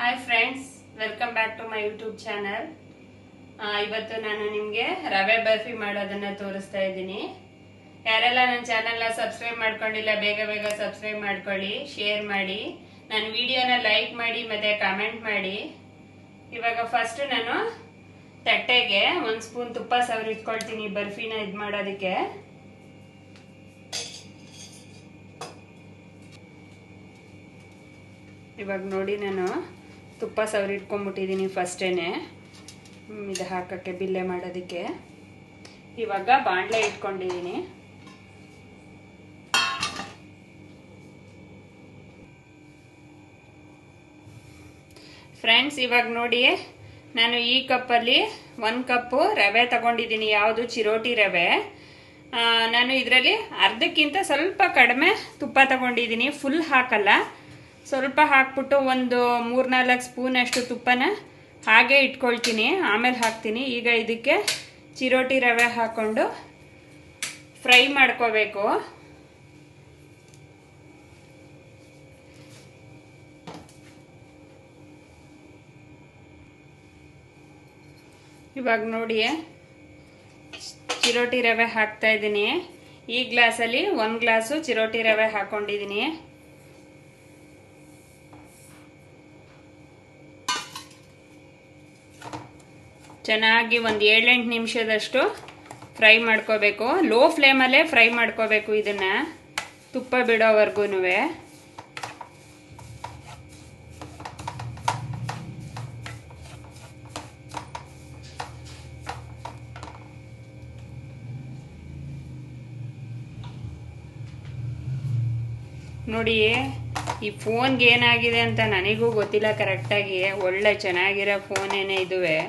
Hi friends, welcome back to my YouTube channel. ಇವತ್ತು ನಾನು ನಿಮಗೆ ರವೆ ಬರ್ಫಿ ಮಾಡೋದನ್ನ ತೋರಿಸ್ತಾ ಇದ್ದೀನಿ. ಯಾರೆಲ್ಲ ನನ್ನ ಚಾನಲ್ನ ಸಬ್ಸ್ಕ್ರೈಬ್ ಮಾಡ್ಕೊಂಡಿಲ್ಲ ಬೇಗ ಬೇಗ ಸಬ್ಸ್ಕ್ರೈಬ್ ಮಾಡ್ಕೊಳ್ಳಿ, ಶೇರ್ ಮಾಡಿ, ನನ್ನ ವಿಡಿಯೋನ ಲೈಕ್ ಮಾಡಿ ಮತ್ತೆ ಕಾಮೆಂಟ್ ಮಾಡಿ. ಇವಾಗ ಫಸ್ಟ್ ನಾನು ತಟ್ಟೆಗೆ 1 ಸ್ಪೂನ್ ತುಪ್ಪ ಸವರಿಟ್ಕೊಳ್ತೀನಿ ಬರ್ಫಿನ ಇದು ಮಾಡೋದಕ್ಕೆ. ಇವಾಗ ನೋಡಿ ನಾನು ತುಪ್ಪ ಸವರಿಟ್ಕೊಂಡ್ಬಿಟ್ಟಿದ್ದೀನಿ ಫಸ್ಟೇನೆ ಇದು ಹಾಕೋಕ್ಕೆ ಬಿಲ್ಲೆ ಮಾಡೋದಕ್ಕೆ. ಇವಾಗ ಬಾಣಲೆ ಇಟ್ಕೊಂಡಿದ್ದೀನಿ. ಫ್ರೆಂಡ್ಸ್, ಇವಾಗ ನೋಡಿ ನಾನು ಈ ಕಪ್ಪಲ್ಲಿ 1 ಕಪ್ಪು ರವೆ ತಗೊಂಡಿದ್ದೀನಿ. ಯಾವುದು ಚಿರೋಟಿ ರವೆ. ನಾನು ಇದರಲ್ಲಿ ಅರ್ಧಕ್ಕಿಂತ ಸ್ವಲ್ಪ ಕಡಿಮೆ ತುಪ್ಪ ತಗೊಂಡಿದ್ದೀನಿ. ಫುಲ್ ಹಾಕಲ್ಲ, ಸ್ವಲ್ಪ ಹಾಕ್ಬಿಟ್ಟು ಒಂದು 3-4 ಸ್ಪೂನ್ ಅಷ್ಟು ತುಪ್ಪನ ಹಾಗೆ ಇಟ್ಕೊಳ್ತೀನಿ, ಆಮೇಲೆ ಹಾಕ್ತೀನಿ. ಈಗ ಇದಕ್ಕೆ ಚಿರೋಟಿ ರವೆ ಹಾಕ್ಕೊಂಡು ಫ್ರೈ ಮಾಡ್ಕೋಬೇಕು. ಇವಾಗ ನೋಡಿ ಚಿರೋಟಿ ರವೆ ಹಾಕ್ತಾ ಇದ್ದೀನಿ. ಈ ಗ್ಲಾಸಲ್ಲಿ 1 ಗ್ಲಾಸು ಚಿರೋಟಿ ರವೆ ಹಾಕೊಂಡಿದ್ದೀನಿ. ಚೆನ್ನಾಗಿ ಒಂದು 7-8 ನಿಮಿಷದಷ್ಟು ಫ್ರೈ ಮಾಡ್ಕೋಬೇಕು. ಲೋ ಫ್ಲೇಮಲ್ಲೇ ಫ್ರೈ ಮಾಡ್ಕೋಬೇಕು ಇದನ್ನ, ತುಪ್ಪ ಬಿಡೋವರೆಗೂ. ನೋಡಿ ಈ ಫೋನ್ಗೆ ಏನಾಗಿದೆ ಅಂತ ನನಗೂ ಗೊತ್ತಿಲ್ಲ ಕರೆಕ್ಟಾಗಿ. ಒಳ್ಳೆ ಚೆನ್ನಾಗಿರೋ ಫೋನ್ ಏನೇ ಇದುವೆ,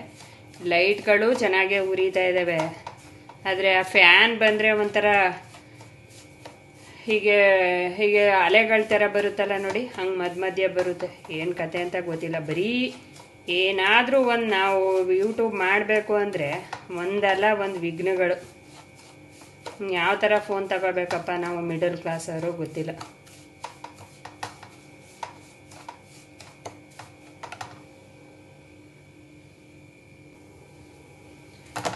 ಲೈಟ್ಗಳು ಚೆನ್ನಾಗೇ ಉರಿತಾ ಇದ್ದಾವೆ. ಆದರೆ ಆ ಫ್ಯಾನ್ ಬಂದರೆ ಒಂಥರ ಹೀಗೆ ಹೀಗೆ ಅಲೆಗಳ ಥರ ಬರುತ್ತಲ್ಲ ನೋಡಿ, ಹಂಗೆ ಮಧ್ಯ ಬರುತ್ತೆ. ಏನು ಕತೆ ಅಂತ ಗೊತ್ತಿಲ್ಲ. ಬರೀ ಏನಾದರೂ ಒಂದು ನಾವು ಯೂಟ್ಯೂಬ್ ಮಾಡಬೇಕು ಅಂದರೆ ಒಂದಲ್ಲ ಒಂದು ವಿಘ್ನಗಳು. ಯಾವ ಥರ ಫೋನ್ ತಗೋಬೇಕಪ್ಪ ನಾವು ಮಿಡಲ್ ಕ್ಲಾಸ್ ಅವರು ಗೊತ್ತಿಲ್ಲ.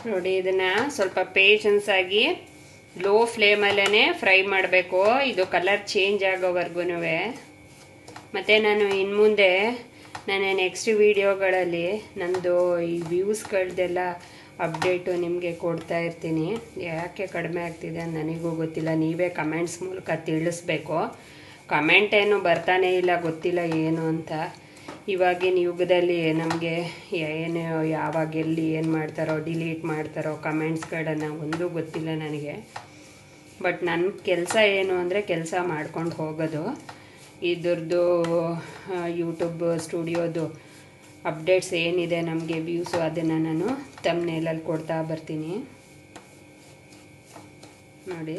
ನೋಡಿ ಇದನ್ನ ಸ್ವಲ್ಪ ಪೇಷನ್ಸ್ ಆಗಿ ಲೋ ಫ್ಲೇಮಲ್ಲೇ ಫ್ರೈ ಮಾಡಬೇಕು, ಇದು ಕಲರ್ ಚೇಂಜ್ ಆಗೋವರೆಗೂ. ಮತ್ತು ನಾನು ಇನ್ನು ಮುಂದೆ ನಾನು ನೆಕ್ಸ್ಟ್ ವಿಡಿಯೋಗಳಲ್ಲಿ ನಂದು ಈ ವ್ಯೂಸ್ಗಳದ್ದೆಲ್ಲ ಅಪ್ಡೇಟು ನಿಮಗೆ ಕೊಡ್ತಾ ಇರ್ತೀನಿ. ಯಾಕೆ ಕಡಿಮೆ ಆಗ್ತಿದೆ ಅಂತ ನನಗೂ ಗೊತ್ತಿಲ್ಲ, ನೀವೇ ಕಮೆಂಟ್ಸ್ ಮೂಲಕ ತಿಳಿಸ್ಬೇಕು. ಕಮೆಂಟ್ ಏನು ಬರ್ತಾನೇ ಇಲ್ಲ, ಗೊತ್ತಿಲ್ಲ ಏನು ಅಂತ. ಇವಾಗಿನ ಯುಗದಲ್ಲಿ ನಮಗೆ ಏನು ಯಾವಾಗ ಎಲ್ಲಿ ಏನು ಮಾಡ್ತಾರೋ ಡಿಲೀಟ್ ಮಾಡ್ತಾರೋ ಕಮೆಂಟ್ಸ್ಗಳನ್ನು ಒಂದೂ ಗೊತ್ತಿಲ್ಲ ನನಗೆ. ಬಟ್ ನನ್ನ ಕೆಲಸ ಏನು ಅಂದರೆ ಕೆಲಸ ಮಾಡ್ಕೊಂಡು ಹೋಗೋದು. ಇದ್ರದ್ದು ಯೂಟ್ಯೂಬ್ ಸ್ಟುಡಿಯೋದು ಅಪ್ಡೇಟ್ಸ್ ಏನಿದೆ ನಮಗೆ ವ್ಯೂಸು, ಅದನ್ನು ನಾನು ಥಂಬ್ನೇಲಲ್ಲಿ ಕೊಡ್ತಾ ಬರ್ತೀನಿ. ನೋಡಿ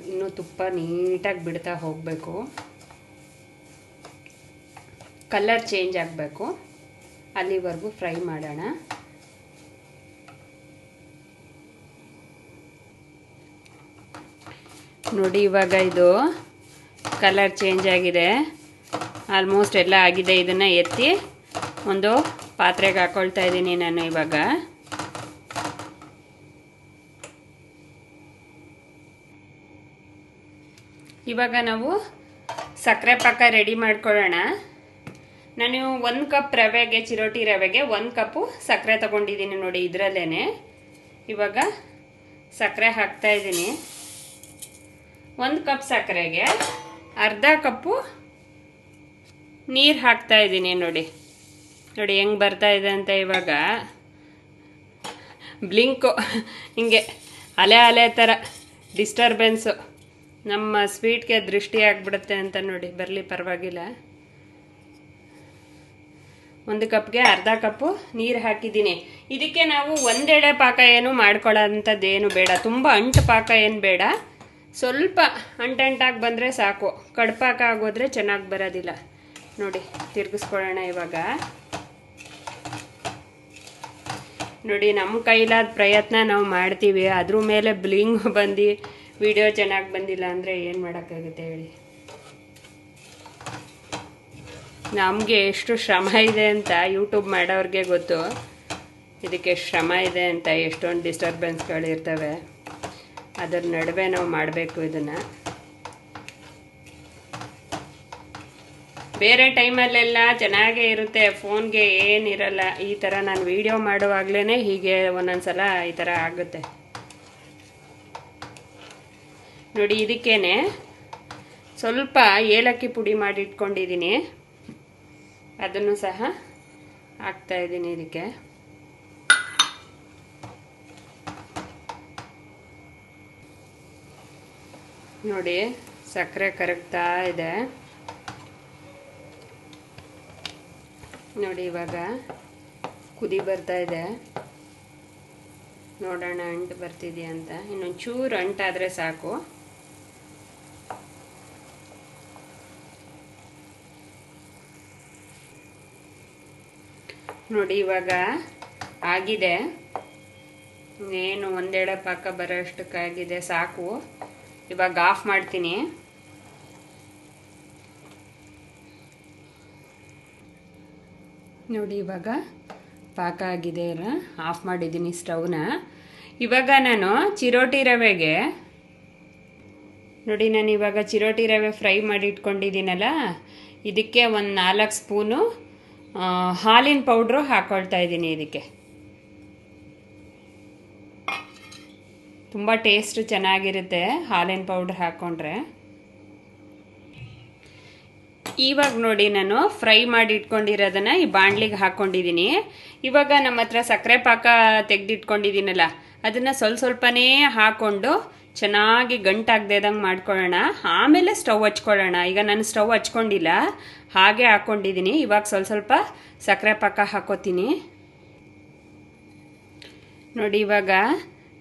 ಇನ್ನೂ ತುಪ್ಪ ನೀಟಾಗಿ ಬಿಡ್ತಾ ಹೋಗಬೇಕು, ಕಲರ್ ಚೇಂಜ್ ಆಗಬೇಕು, ಅಲ್ಲಿವರೆಗೂ ಫ್ರೈ ಮಾಡೋಣ. ನೋಡಿ ಇವಾಗ ಇದು ಕಲರ್ ಚೇಂಜ್ ಆಗಿದೆ, ಆಲ್ಮೋಸ್ಟ್ ಎಲ್ಲ ಆಗಿದೆ. ಇದನ್ನು ಎತ್ತಿ ಒಂದು ಪಾತ್ರೆಗೆ ಹಾಕ್ಕೊಳ್ತಾ ಇದ್ದೀನಿ ನಾನು. ಇವಾಗ ನಾವು ಸಕ್ಕರೆ ಪಾಕ ರೆಡಿ ಮಾಡ್ಕೊಳ್ಳೋಣ. ನಾನು 1 ಕಪ್ ರವೆಗೆ, ಚಿರೋಟಿ ರವೆಗೆ 1 ಕಪ್ಪು ಸಕ್ಕರೆ ತಗೊಂಡಿದ್ದೀನಿ. ನೋಡಿ ಇದರಲ್ಲೇ ಇವಾಗ ಸಕ್ಕರೆ ಹಾಕ್ತಾ ಇದ್ದೀನಿ. 1 ಕಪ್ ಸಕ್ಕರೆಗೆ ಅರ್ಧ ಕಪ್ಪು ನೀರು ಹಾಕ್ತಾ ಇದ್ದೀನಿ. ನೋಡಿ ನೋಡಿ ಹೆಂಗೆ ಬರ್ತಾ ಇದೆ ಅಂತ. ಇವಾಗ ಬ್ಲಿಂಕು ಹಿಂಗೆ ಅಲೆ ಥರ ಡಿಸ್ಟರ್ಬೆನ್ಸು, ನಮ್ಮ ಸ್ವೀಟ್ಗೆ ದೃಷ್ಟಿ ಆಗಿಬಿಡುತ್ತೆ ಅಂತ. ನೋಡಿ ಬರಲಿ, ಪರವಾಗಿಲ್ಲ. 1 ಕಪ್ಗೆ ಅರ್ಧ ಕಪ್ಪು ನೀರು ಹಾಕಿದ್ದೀನಿ. ಇದಕ್ಕೆ ನಾವು ಒಂದೆಡೆ ಪಾಕ ಏನು ಮಾಡ್ಕೊಳ್ಳೋಂಥದ್ದೇನು ಬೇಡ, ತುಂಬ ಅಂಟು ಪಾಕ ಏನು ಬೇಡ. ಸ್ವಲ್ಪ ಅಂಟಂಟಾಗಿ ಬಂದರೆ ಸಾಕು, ಕಡ್ಪಾಕ ಆಗೋದ್ರೆ ಚೆನ್ನಾಗಿ ಬರೋದಿಲ್ಲ. ನೋಡಿ ತಿರುಗಿಸ್ಕೊಳ್ಳೋಣ ಇವಾಗ. ನೋಡಿ ನಮ್ಮ ಕೈಲಾದ ಪ್ರಯತ್ನ ನಾವು ಮಾಡ್ತೀವಿ, ಅದ್ರ ಮೇಲೆ ಬ್ಲಿಂಗ್ ಬಂದು ವಿಡಿಯೋ ಚೆನ್ನಾಗಿ ಬಂದಿಲ್ಲ ಅಂದರೆ ಏನು ಮಾಡೋಕ್ಕಾಗುತ್ತೆ ಹೇಳಿ. ನಮಗೆ ಎಷ್ಟು ಶ್ರಮ ಇದೆ ಅಂತ ಯೂಟ್ಯೂಬ್ ಮಾಡೋರಿಗೆ ಗೊತ್ತು. ಇದಕ್ಕೆ ಶ್ರಮ ಇದೆ ಅಂತ, ಎಷ್ಟೊಂದು ಡಿಸ್ಟರ್ಬೆನ್ಸ್ಗಳಿರ್ತವೆ. ಅದರ ನಡುವೆ ನಾವು ಮಾಡಬೇಕು ಇದನ್ನು. ಬೇರೆ ಟೈಮಲ್ಲೆಲ್ಲ ಚೆನ್ನಾಗೇ ಇರುತ್ತೆ, ಫೋನ್ಗೆ ಏನಿರಲ್ಲ. ಈ ಥರ ನಾನು ವಿಡಿಯೋ ಮಾಡುವಾಗಲೇ ಹೀಗೆ ಒಂದೊಂದ್ಸಲ ಈ ಥರ ಆಗುತ್ತೆ ನೋಡಿ. ಇದಕ್ಕೇನೆ ಸ್ವಲ್ಪ ಏಲಕ್ಕಿ ಪುಡಿ ಮಾಡಿ ಇಟ್ಕೊಂಡಿದ್ದೀನಿ, ಅದನ್ನು ಸಹ ಹಾಕ್ತಾ ಇದ್ದೀನಿ ಇದಕ್ಕೆ. ನೋಡಿ ಸಕ್ಕರೆ ಕರಗ್ತಾ ಇದೆ ನೋಡಿ. ಇವಾಗ ಕುದಿ ಬರ್ತಾ ಇದೆ, ನೋಡೋಣ ಅಂಟು ಬರ್ತಿದೆಯಾ ಅಂತ. ಇನ್ನೊಂಚೂರು ಅಂಟಾದರೆ ಸಾಕು. ನೋಡಿ ಇವಾಗ ಆಗಿದೆ, ಏನು ಒಂದೆರಡು ಪಾಕ ಬರೋಷ್ಟಕ್ಕಾಗಿದೆ, ಸಾಕು. ಇವಾಗ ಆಫ್ ಮಾಡ್ತೀನಿ. ನೋಡಿ ಇವಾಗ ಪಾಕ ಆಗಿದೆ, ಅಲ್ಲ, ಆಫ್ ಮಾಡಿದ್ದೀನಿ ಸ್ಟವ್ನ. ಇವಾಗ ನಾನು ಚಿರೋಟಿ ರವೆಗೆ ನೋಡಿ, ನಾನು ಇವಾಗ ಚಿರೋಟಿ ರವೆ ಫ್ರೈ ಮಾಡಿ ಇಟ್ಕೊಂಡಿದ್ದೀನಲ್ಲ, ಇದಕ್ಕೆ ಒಂದು 4 ಸ್ಪೂನು ಹಾಲಿನ ಪೌಡ್ರು ಹಾಕ್ಕೊಳ್ತಾ ಇದ್ದೀನಿ. ಇದಕ್ಕೆ ತುಂಬ ಟೇಸ್ಟ್ ಚೆನ್ನಾಗಿರುತ್ತೆ ಹಾಲಿನ ಪೌಡ್ರ್ ಹಾಕ್ಕೊಂಡ್ರೆ. ಇವಾಗ ನೋಡಿ ನಾನು ಫ್ರೈ ಮಾಡಿ ಇಟ್ಕೊಂಡಿರೋದನ್ನ ಈ ಬಾಣಲಿಗೆ ಹಾಕ್ಕೊಂಡಿದ್ದೀನಿ. ಇವಾಗ ನಮ್ಮ ಹತ್ರ ಸಕ್ಕರೆ ಪಾಕ ತೆಗೆದಿಟ್ಕೊಂಡಿದ್ದೀನಲ್ಲ, ಅದನ್ನು ಸ್ವಲ್ಪನೇ ಹಾಕ್ಕೊಂಡು ಚೆನ್ನಾಗಿ ಗಂಟಾಗದೇದಂಗೆ ಮಾಡ್ಕೊಳ್ಳೋಣ. ಆಮೇಲೆ ಸ್ಟವ್ ಹಚ್ಕೊಳ್ಳೋಣ. ಈಗ ನಾನು ಸ್ಟವ್ ಹಚ್ಕೊಂಡಿಲ್ಲ, ಹಾಗೆ ಹಾಕ್ಕೊಂಡಿದ್ದೀನಿ. ಇವಾಗ ಸ್ವಲ್ಪ ಸಕ್ಕರೆ ಪಾಕ ಹಾಕೋತೀನಿ ನೋಡಿ. ಇವಾಗ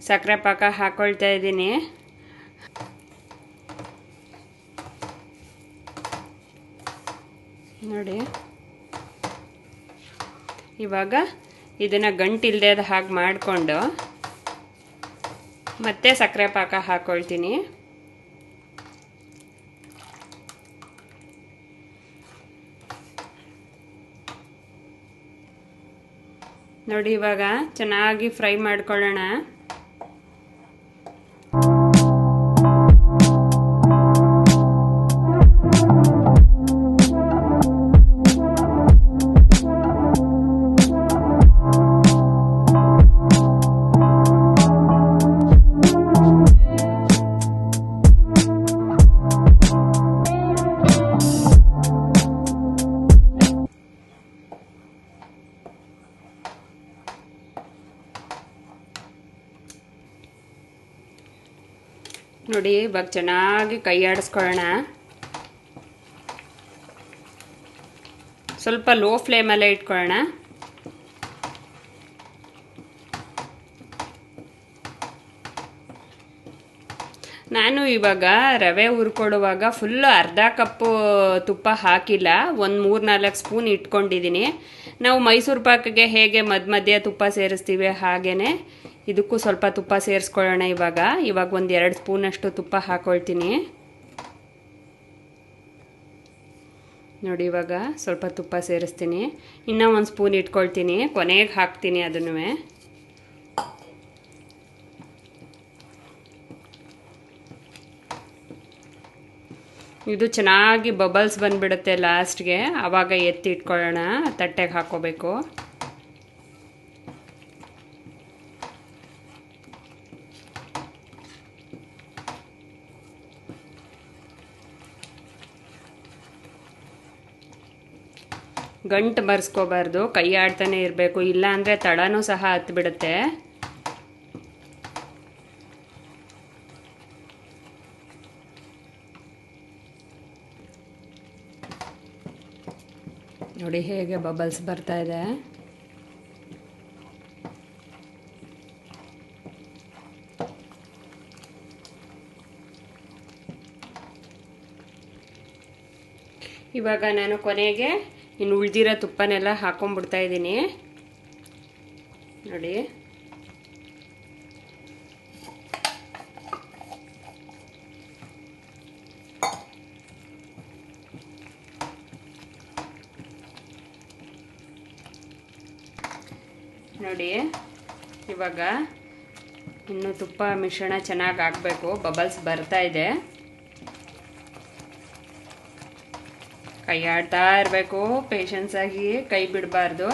ಸಕ್ಕರೆ ಪಾಕ ಹಾಕ್ಕೊಳ್ತಾ ಇದ್ದೀನಿ. ನೋಡಿ ಇವಾಗ ಇದನ್ನು ಗಂಟಿಲ್ದೆ ಹಾಗೆ ಮಾಡಿಕೊಂಡು ಮತ್ತೆ ಸಕ್ಕರೆ ಪಾಕ ಹಾಕ್ಕೊಳ್ತೀನಿ. ನೋಡಿ ಇವಾಗ ಚೆನ್ನಾಗಿ ಫ್ರೈ ಮಾಡ್ಕೊಳ್ಳೋಣ. ನೋಡಿ ಇವಾಗ ಚೆನ್ನಾಗಿ ಕೈ ಆಡಿಸ್ಕೊಳ್ಳೋಣ. ಸ್ವಲ್ಪ ಲೋ ಫ್ಲೇಮಲ್ಲೇ ಇಟ್ಕೊಳ್ಳೋಣ. ನಾನು ಇವಾಗ ರವೆ ಹುರ್ಕೊಡುವಾಗ ಫುಲ್ಲು ಅರ್ಧ ಕಪ್ಪು ತುಪ್ಪ ಹಾಕಿಲ್ಲ, ಒಂದು 3-4 ಸ್ಪೂನ್ ಇಟ್ಕೊಂಡಿದ್ದೀನಿ. ನಾವು ಮೈಸೂರು ಪಾಕಿಗೆ ಹೇಗೆ ಮಧ್ಯೆ ತುಪ್ಪ ಸೇರಿಸ್ತೀವಿ ಹಾಗೇ ಇದಕ್ಕೂ ಸ್ವಲ್ಪ ತುಪ್ಪ ಸೇರಿಸ್ಕೊಳ್ಳೋಣ. ಇವಾಗ ಒಂದು 2 ಸ್ಪೂನಷ್ಟು ತುಪ್ಪ ಹಾಕ್ಕೊಳ್ತೀನಿ ನೋಡಿ. ಇವಾಗ ಸ್ವಲ್ಪ ತುಪ್ಪ ಸೇರಿಸ್ತೀನಿ, ಇನ್ನೂ 1 ಸ್ಪೂನ್ ಇಟ್ಕೊಳ್ತೀನಿ, ಕೊನೆಗೆ ಹಾಕ್ತೀನಿ ಅದನ್ನು. ಇದು ಚೆನ್ನಾಗಿ ಬಬಲ್ಸ್ ಬಂದುಬಿಡುತ್ತೆ ಲಾಸ್ಟ್ಗೆ, ಆವಾಗ ಎತ್ತಿ ಇಟ್ಕೊಳ್ಳೋಣ, ತಟ್ಟೆಗೆ ಹಾಕ್ಕೋಬೇಕು. ಗಂಟು ಬರ್ಸ್ಕೋಬಾರ್ದು, ಕೈ ಆಡ್ತಾನೆ ಇರಬೇಕು, ಇಲ್ಲ ಅಂದರೆ ತಳನೂ ಸಹ ಹತ್ತಿಬಿಡುತ್ತೆ. ನೋಡಿ ಹೇಗೆ ಬಬಲ್ಸ್ ಬರ್ತಾ ಇದೆ. ಇವಾಗ ನಾನು ಕೊನೆಗೆ ಇನ್ನು ಉಳಿದಿರೋ ತುಪ್ಪನೆಲ್ಲ ಹಾಕೊಂಡ್ಬಿಡ್ತಾ ಇದ್ದೀನಿ ನೋಡಿ. ನೋಡಿ ಇವಾಗ ಇನ್ನು ತುಪ್ಪ ಮಿಶ್ರಣ ಚೆನ್ನಾಗಿ ಹಾಕಬೇಕು. ಬಬಲ್ಸ್ ಬರ್ತಾ ಇದೆ, ಕೈ ಆಡ್ತಾ ಇರಬೇಕು ಪೇಷನ್ಸ್ ಆಗಿ, ಕೈ ಬಿಡಬಾರ್ದು.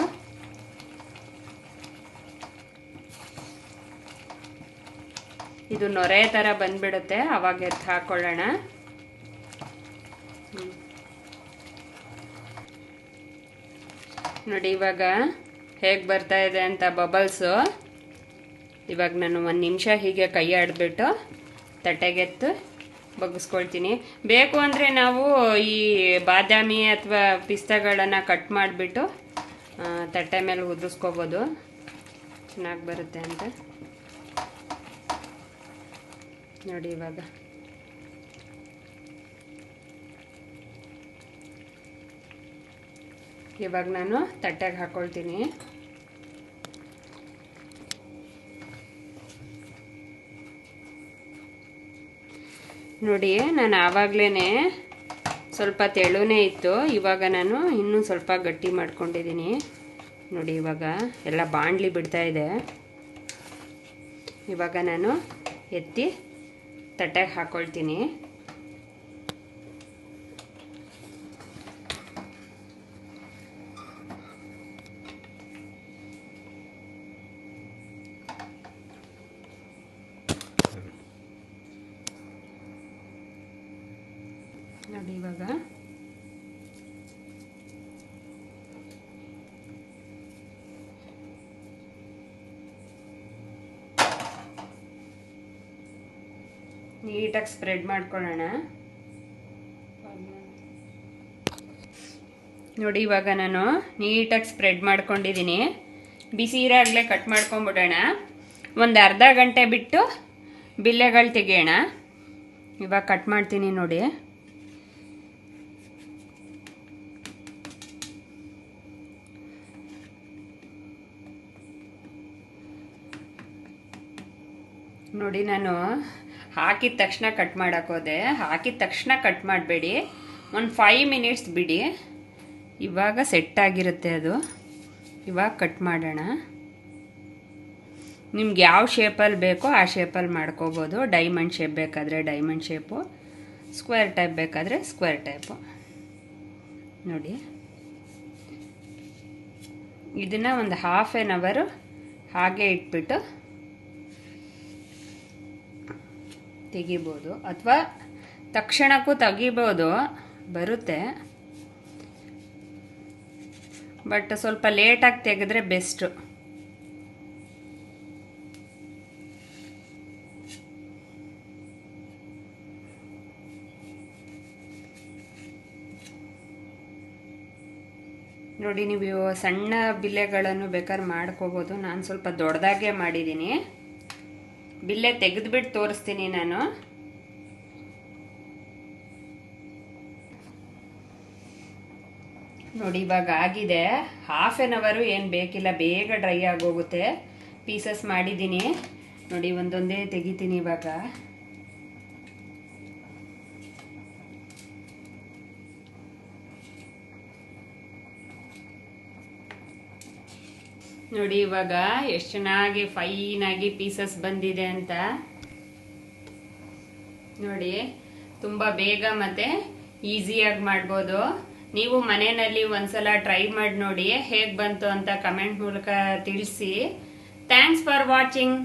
ಇದು ನೊರೆ ಥರ ಬಂದ್ಬಿಡುತ್ತೆ, ಅವಾಗ ಎತ್ತು ಹಾಕೊಳ್ಳೋಣ. ನೋಡಿ ಇವಾಗ ಹೇಗೆ ಬರ್ತಾ ಇದೆ ಅಂತ ಬಬಲ್ಸು. ಇವಾಗ ನಾನು 1 ನಿಮಿಷ ಹೀಗೆ ಕೈ ಆಡಿಬಿಟ್ಟು ತಟ್ಟೆಗೆತ್ತು ಬಗ್ಗಿಸ್ಕೊಳ್ತೀನಿ. ಬೇಕು ಅಂದರೆ ನಾವು ಈ ಬಾದಾಮಿ ಅಥವಾ ಪಿಸ್ತಾಗಳನ್ನು ಕಟ್ ಮಾಡಿಬಿಟ್ಟು ತಟ್ಟೆ ಮೇಲೆ ಉದುರಿಸ್ಕೋಬೋದು, ಚೆನ್ನಾಗಿ ಬರುತ್ತೆ ಅಂತ. ನೋಡಿ ಇವಾಗ ನಾನು ತಟ್ಟೆಗೆ ಹಾಕ್ಕೊಳ್ತೀನಿ. ನೋಡಿ ನಾನು ಆವಾಗಲೇ ಸ್ವಲ್ಪ ತೆಳುನೇ ಇತ್ತು, ಇವಾಗ ನಾನು ಇನ್ನೂ ಸ್ವಲ್ಪ ಗಟ್ಟಿ ಮಾಡ್ಕೊಂಡಿದ್ದೀನಿ. ನೋಡಿ ಇವಾಗ ಎಲ್ಲ ಬಾಣಲಿ ಬಿಡ್ತಾ ಇದೆ. ಇವಾಗ ನಾನು ಎತ್ತಿ ತಟ್ಟೆಗೆ ಹಾಕ್ಕೊಳ್ತೀನಿ. ನೋಡಿ ಇವಾಗ ನೀಟಾಗಿ ಸ್ಪ್ರೆಡ್ ಮಾಡ್ಕೊಳ್ಳೋಣ. ನೋಡಿ ಇವಾಗ ನಾನು ನೀಟಾಗಿ ಸ್ಪ್ರೆಡ್ ಮಾಡ್ಕೊಂಡಿದ್ದೀನಿ. ಬಿಸಿ ಇರಾಗಲೇ ಕಟ್ ಮಾಡ್ಕೊಂಬಿಡೋಣ. ಒಂದು ಅರ್ಧ ಗಂಟೆ ಬಿಟ್ಟು ಬಿಲ್ಲೆಗಳು ತೆಗೆಯೋಣ. ಇವಾಗ ಕಟ್ ಮಾಡ್ತೀನಿ ನೋಡಿ. ನೋಡಿ ನಾನು ಹಾಕಿದ ತಕ್ಷಣ ಕಟ್ ಮಾಡೋಕ್ಕೋದೆ. ಹಾಕಿದ ತಕ್ಷಣ ಕಟ್ ಮಾಡಬೇಡಿ, ಒಂದು 5 ಮಿನಿಟ್ಸ್ ಬಿಡಿ. ಇವಾಗ ಸೆಟ್ ಆಗಿರುತ್ತೆ ಅದು. ಇವಾಗ ಕಟ್ ಮಾಡೋಣ. ನಿಮ್ಗೆ ಯಾವ ಶೇಪಲ್ಲಿ ಬೇಕೋ ಆ ಶೇಪಲ್ಲಿ ಮಾಡ್ಕೋಬೋದು. ಡೈಮಂಡ್ ಶೇಪ್ ಬೇಕಾದರೆ ಡೈಮಂಡ್ ಶೇಪು, ಸ್ಕ್ವೇರ್ ಟೈಪ್ ಬೇಕಾದರೆ ಸ್ಕ್ವೇರ್ ಟೈಪು. ನೋಡಿ ಇದನ್ನು ಒಂದು ½ ಅವರ್ ಹಾಗೆ ಇಟ್ಬಿಟ್ಟು ತೆಗಿಬೋದು, ಅಥವಾ ತಕ್ಷಣಕ್ಕೂ ತೆಗಿಬೋದು, ಬರುತ್ತೆ. ಬಟ್ ಸ್ವಲ್ಪ ಲೇಟಾಗಿ ತೆಗೆದ್ರೆ ಬೆಸ್ಟು. ನೋಡಿ ನೀವು ಸಣ್ಣ ಬಿಲ್ಲೆಗಳನ್ನು ಬೇಕಾದ್ರೆ ಮಾಡ್ಕೋಬೋದು. ನಾನು ಸ್ವಲ್ಪ ದೊಡ್ಡದಾಗೆ ಮಾಡಿದ್ದೀನಿ. ಬಿಲ್ಲೆ ತೆಗೆದುಬಿಟ್ಟು ತೋರಿಸ್ತೀನಿ ನಾನು. ನೋಡಿ ಇವಾಗ ಆಗಿದೆ. ½ ಅವರ್ ಏನು ಬೇಕಿಲ್ಲ, ಬೇಗ ಡ್ರೈ ಆಗೋಗುತ್ತೆ. ಪೀಸಸ್ ಮಾಡಿದ್ದೀನಿ ನೋಡಿ, ಒಂದೊಂದೇ ತೆಗಿತೀನಿ ಇವಾಗ. ನೋಡಿ ಇವಾಗ ಎಷ್ಟು ಚೆನ್ನಾಗಿ ಫೈನಾಗಿ ಪೀಸಸ್ ಬಂದಿದೆ ಅಂತ. ನೋಡಿ ತುಂಬ ಬೇಗ ಮತ್ತು ಈಸಿಯಾಗಿ ಮಾಡ್ಬೋದು. ನೀವು ಮನೆಯಲ್ಲಿ ಒಂದ್ಸಲ ಟ್ರೈ ಮಾಡಿ ನೋಡಿ, ಹೇಗೆ ಬಂತು ಅಂತ ಕಮೆಂಟ್ ಮೂಲಕ ತಿಳಿಸಿ. Thanks for watching.